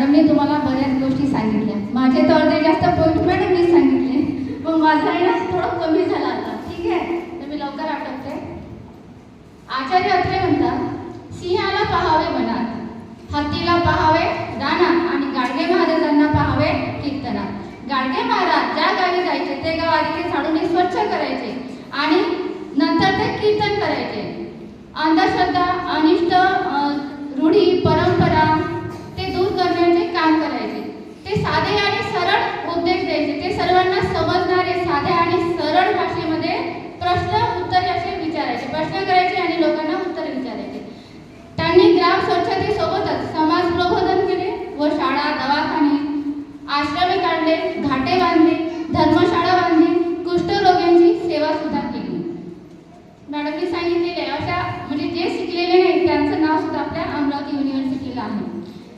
मॅडमने तुम्हाला बऱ्याच गोष्टी सांगितल्या. माझे तर अर्धे जास्त पॉईंट मॅडमने सांगितले, मग माझा आहे ना थोडं कमी झाला आता. ठीक आहे, तर मी लवकर आठवते. आचार्य अत्रे म्हणतात, सिंहाला पाहावे वनात, हत्तीला पाहावे रानात आणि गाडगे महाराजांना पाहावे कीर्तनात. गाडगे महाराज ज्या गावी जायचे ते गाव आधी ते झाडून स्वच्छ करायचे आणि नंतर ते कीर्तन करायचे. अंधश्रद्धा, अनिष्ट रूढी, परंपरा ते दूर करण्याचे काम करायचे. ते साधे आणि सरळ उपदेश द्यायचे. ते सर्वांना समजणारे साध्या आणि सरळ भाषेमध्ये प्रश्न उत्तर असे विचारायचे, प्रश्न करायचे आणि लोकांना उत्तर विचारायचे. त्यांनी ग्राम स्वच्छतेसोबतच समाज प्रबोधन केले व शाळा, दवाखाने, आश्रमे काढले, घाटे बांधले, धर्मशाळा बांधली, कुष्ठरोग्यांची सेवा सुद्धा केली. मॅडमनी सांगितलेले अशा म्हणजे जे शिकलेले नाही त्यांचं नाव सुद्धा आपल्या अमरावती युनिव्हर्सिटीला आहे.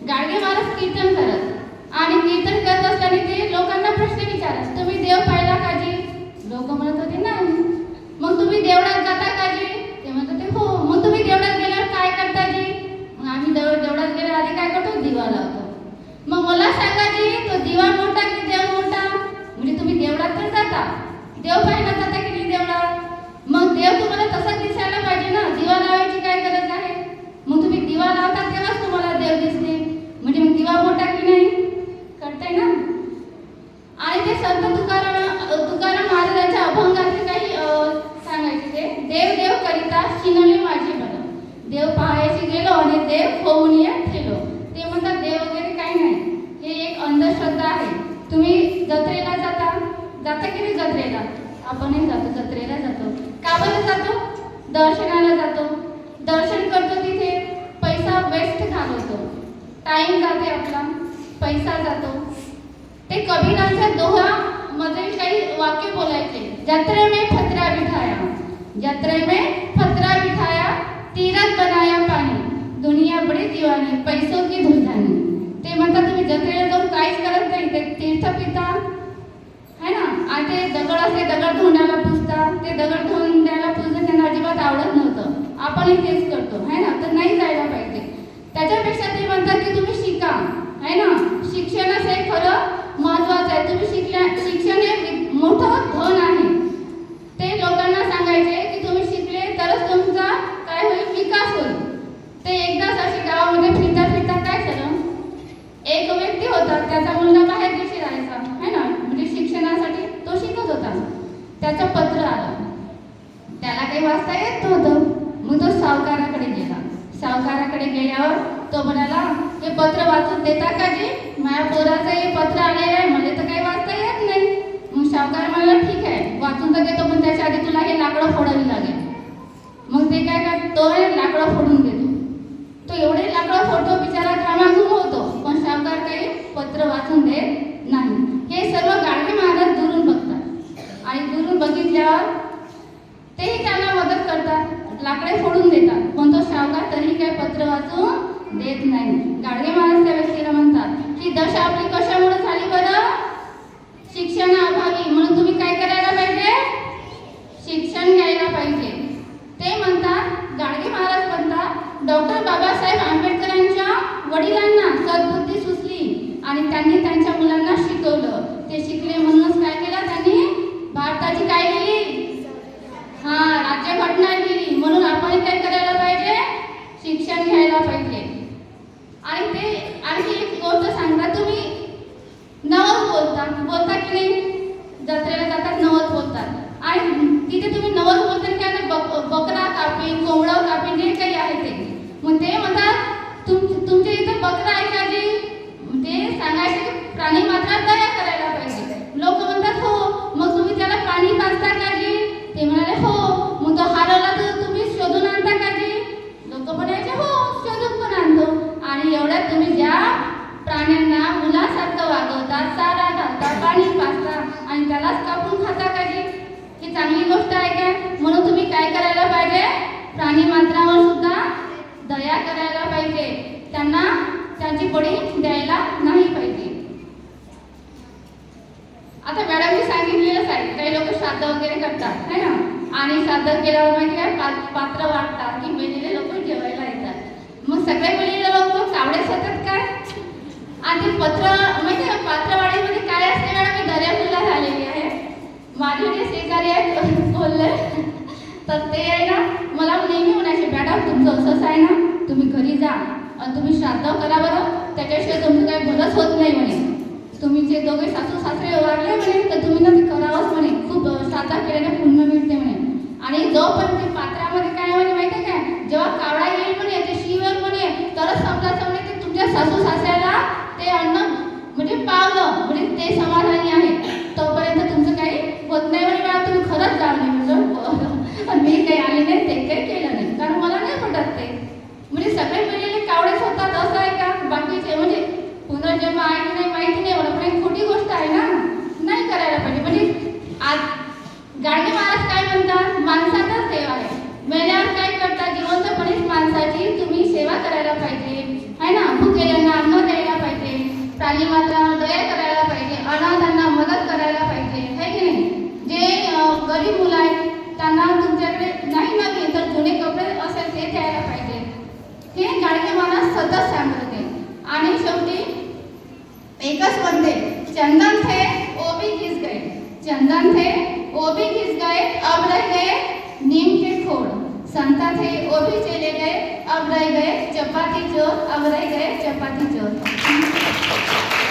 गाडगे महाराज कीर्तन करत आणि कीर्तन करत असताना ते लोकांना प्रश्न विचारत, तुम्ही देव पाहिला का जी? लोक म्हणत होते नाही. मग तुम्ही देवळात जाता का जी? ते म्हणत होते हो. मग तुम्ही देवळात गेल्यावर काय करता जी? मग आम्ही देवळात गेल्यावर आधी काय करतो? दिवा लावतो. मग मला सांगा जी, तो दिवा मोठा की देव मोठा? म्हणजे तुम्ही देवळात तर जाता, देव पाहायला जाता की नाही देवळात? मग देव तुम्हाला तसाच दिसायला पाहिजे ना, दिवा लावायची काय गरज आहे? मग तुम्ही दिवा लावता तेव्हाच तुम्हाला देव दिसते. म्हणजे मग दिवा मोठा की नाही? कळतंय ना? आणि ते संत तुकाराम महाराजांच्या अभंगाचे काही सांगायचे. ते देव देव करिता शिनले माझे मन, देव पाहायचे गेलो आणि देव होऊन ठेलो. ते म्हणतात देव वगैरे काही नाही, हे एक अंधश्रद्धा आहे. तुम्ही जत्रेला जाता की नाही? जत्रेला आपणही जातो, जत्रेला जातो. का बरं जातो? दर्शनाला जातो, दर्शन करतो, तिथे पैसा वेस्ट घालवतो, टाइम जाते आपला, पैसा जातो. ते कबीरांच्या दोहा मध्ये काही वाक्य बोलायचे, जत्रे में फतरा बिठाया, जत्रे में फतरा बिठाया, तीरथ बनाया पाणी, दुनिया बडी दीवानी, पैसों की धुलधानी. ते म्हणतात तुम्ही जत्रेला जाऊन काहीच करत नाही, ते तीर्थ पिता है ना, आणि ते दगड असते, दगड धुण्याला पुजता, ते दगड धुण्याला पुजणं त्यांना अजिबात आवडत नव्हतं. आपणही तेच करतो है ना, तर नाही जायला पाहिजे. त्याच्यापेक्षा ते म्हणतात की तुम्ही शिका है ना, शिक्षणच हे खरं महत्वाचं आहे. तुम्ही शिक्षण हे मोठं धन आहे. ते लोकांना सांगायचे की तुम्ही शिकले तरच तुमचा काय होईल? विकास होईल. ते एकदाच असे गावामध्ये फिरता फिरता काय झालं, एक व्यक्ती होता, त्याचा मुलगा बाहेर देशी राहायचा है ना, म्हणजे शिक्षणासाठी तो शिकत होता. त्याचं पत्र आलं, त्याला काही वाचता येत नव्हतं. मग तो सावकाराकडे गेला. सावकाराकडे गेल्यावर तो म्हणाला, हे पत्र वाचून देता का जी? माझ्या पोराचं हे पत्र आलेलं आहे, मला तर काही वाचता येत नाही. मग सावकार म्हणाला, ठीक आहे वाचून तर देतो, पण त्याच्या आधी तुला हे लाकडं फोडावी लागेल. मग ते काय करतो, लाकडं फोडून देतो. तो एवढे लाकडं फोडतो, बिचारा घामाघूम होतो, पण सावकार काही पत्र वाचून देत नाही. हे सर्व गाडगे महाराज दुरून बघतात आणि दुरून बघितल्यावर तेही त्यांना मदत करतात, लाकडे फोडून देतात, पण तो सावकार तरी काय पत्र वाचून देत नाही. गाडगे महाराज त्या व्यक्तीला म्हणतात की दशा आपली कशामुळे झाली बरं? शिक्षणाअभावी. म्हणून तुम्ही काय करायला पाहिजे? शिक्षण घ्यायला पाहिजे. ते म्हणतात, गाडगे महाराज म्हणतात, डॉक्टर बाबासाहेब आंबेडकरांच्या वडिलांना सद्बुद्धी सुचली आणि त्यांनी त्यांच्या मुलांना शिकवलं. ते शिकले म्हणूनच काय केलं त्यांनी? भारताची काय केली? राज्यघटना लिहिली. म्हणून आपण काय करायला पाहिजे? शिक्षण घ्यायला पाहिजे. आणि ते आणखी एक गोष्ट सांगता, तुम्ही नवस बोलता की नाही? जत्रेला जातात नवस बोलतात आणि तिथे तुम्ही नवस बोलता काय बकरा कापीन, कोंबडा कापीन, जे काही आहे ते. मग ते म्हणतात तुमच्या इथं बकरा आहे का जी? ते सांगायचे की प्राणी मात्र दया करायला पाहिजे. लोक म्हणतात हो. मग तुम्ही त्याला पाणी पाजता का जी? ते म्हणाले हो. मग तो हरवला तर तुम्ही शोधून आणता का जी? लोक म्हणायचे हो, शोधून पण आणतो. आणि एवढ्यात तुम्ही ज्या प्राण्यांना मुलासारखं वागवतात, चारा घालता, पाणी पाजता आणि त्यालाच कापून खाता का जी? ही चांगली गोष्ट आहे का? म्हणून तुम्ही काय करायला पाहिजे? प्राणी मात्रावर सुद्धा दया करायला पाहिजे. त्यांना त्यांची बळी द्यायला नाही पाहिजे. आता मॅडमनी सांगितलेलंच आहे, काही लोक श्राद्ध वगैरे करतात है ना, आणि श्राद्ध केल्यावर माहिती काय पात्र वाटतात की मेलेले लोक जेवायला येतात. मग सगळे मेलेले लोक कावडेच होतात काय? आणि तुमचं असंच आहे ना, तुम्ही घरी जा आणि तुम्ही श्राद्ध करा बरं, त्याच्याशिवाय तुमचं काही भलंच होत नाही म्हणे. तुम्ही जे दोघे सासू सासरे वारले म्हणे तर तुम्ही ना ते करावंच म्हणे, खूप श्राद्ध केल्याने पुण्य मिळते म्हणे. आणि जोपर्यंत ते पात्रामध्ये काय म्हणे माहिती आहे काय, जेव्हा कावळा येईल म्हणे ते शिवेल म्हणे तरच समजायचं म्हणे ते तुमच्या सासू सासऱ्याला ते अन्न म्हणजे पावलं म्हणजे ते समाधानी आहे. तोपर्यंत तुमचं काही होत नाही म्हणे. मला तुम्ही खरंच जाऊ नये म्हणजे. आणि मी काही आले नाही, ते काही केलं नाही, कारण मला नाही पटत ते. म्हणजे सगळे मिळलेले कावळेच होतात असं आहे का? बाकीचे म्हणजे पुनर्जन्म आहे की नाही माहिती नाही मला, पण एक खोटी गोष्ट आहे ना, नाही करायला पाहिजे. म्हणजे आज गाडगे महाराज काय म्हणतात, माणसाचाच देव आहे. मेल्यावर काय करतात, जिवंतपणेच माणसाची तुम्ही सेवा करायला पाहिजे आहे ना. भुकेल्यांना अन्न द्यायला पाहिजे, प्राणीमात्रांवर दया करायला पाहिजे, अनाथांना मदत करायला पाहिजे, आहे की नाही. जे गरीब मुलं आहेत त्यांना तुमच्याकडे नाही नवीन तर जुने कपडे असेल ते द्यायला पाहिजे. हे गाडगे महाराज सतत सांगत होते. आणि शेवटी एकच म्हणते, चंदन थे वो भी घिस गए, चंदन थे वो भी घिस गए, अब रह गए नीम के खोड़, संता थे वो भी चले गए, अब रह गए चपाती चोर, अब रह गए चपाती चोर.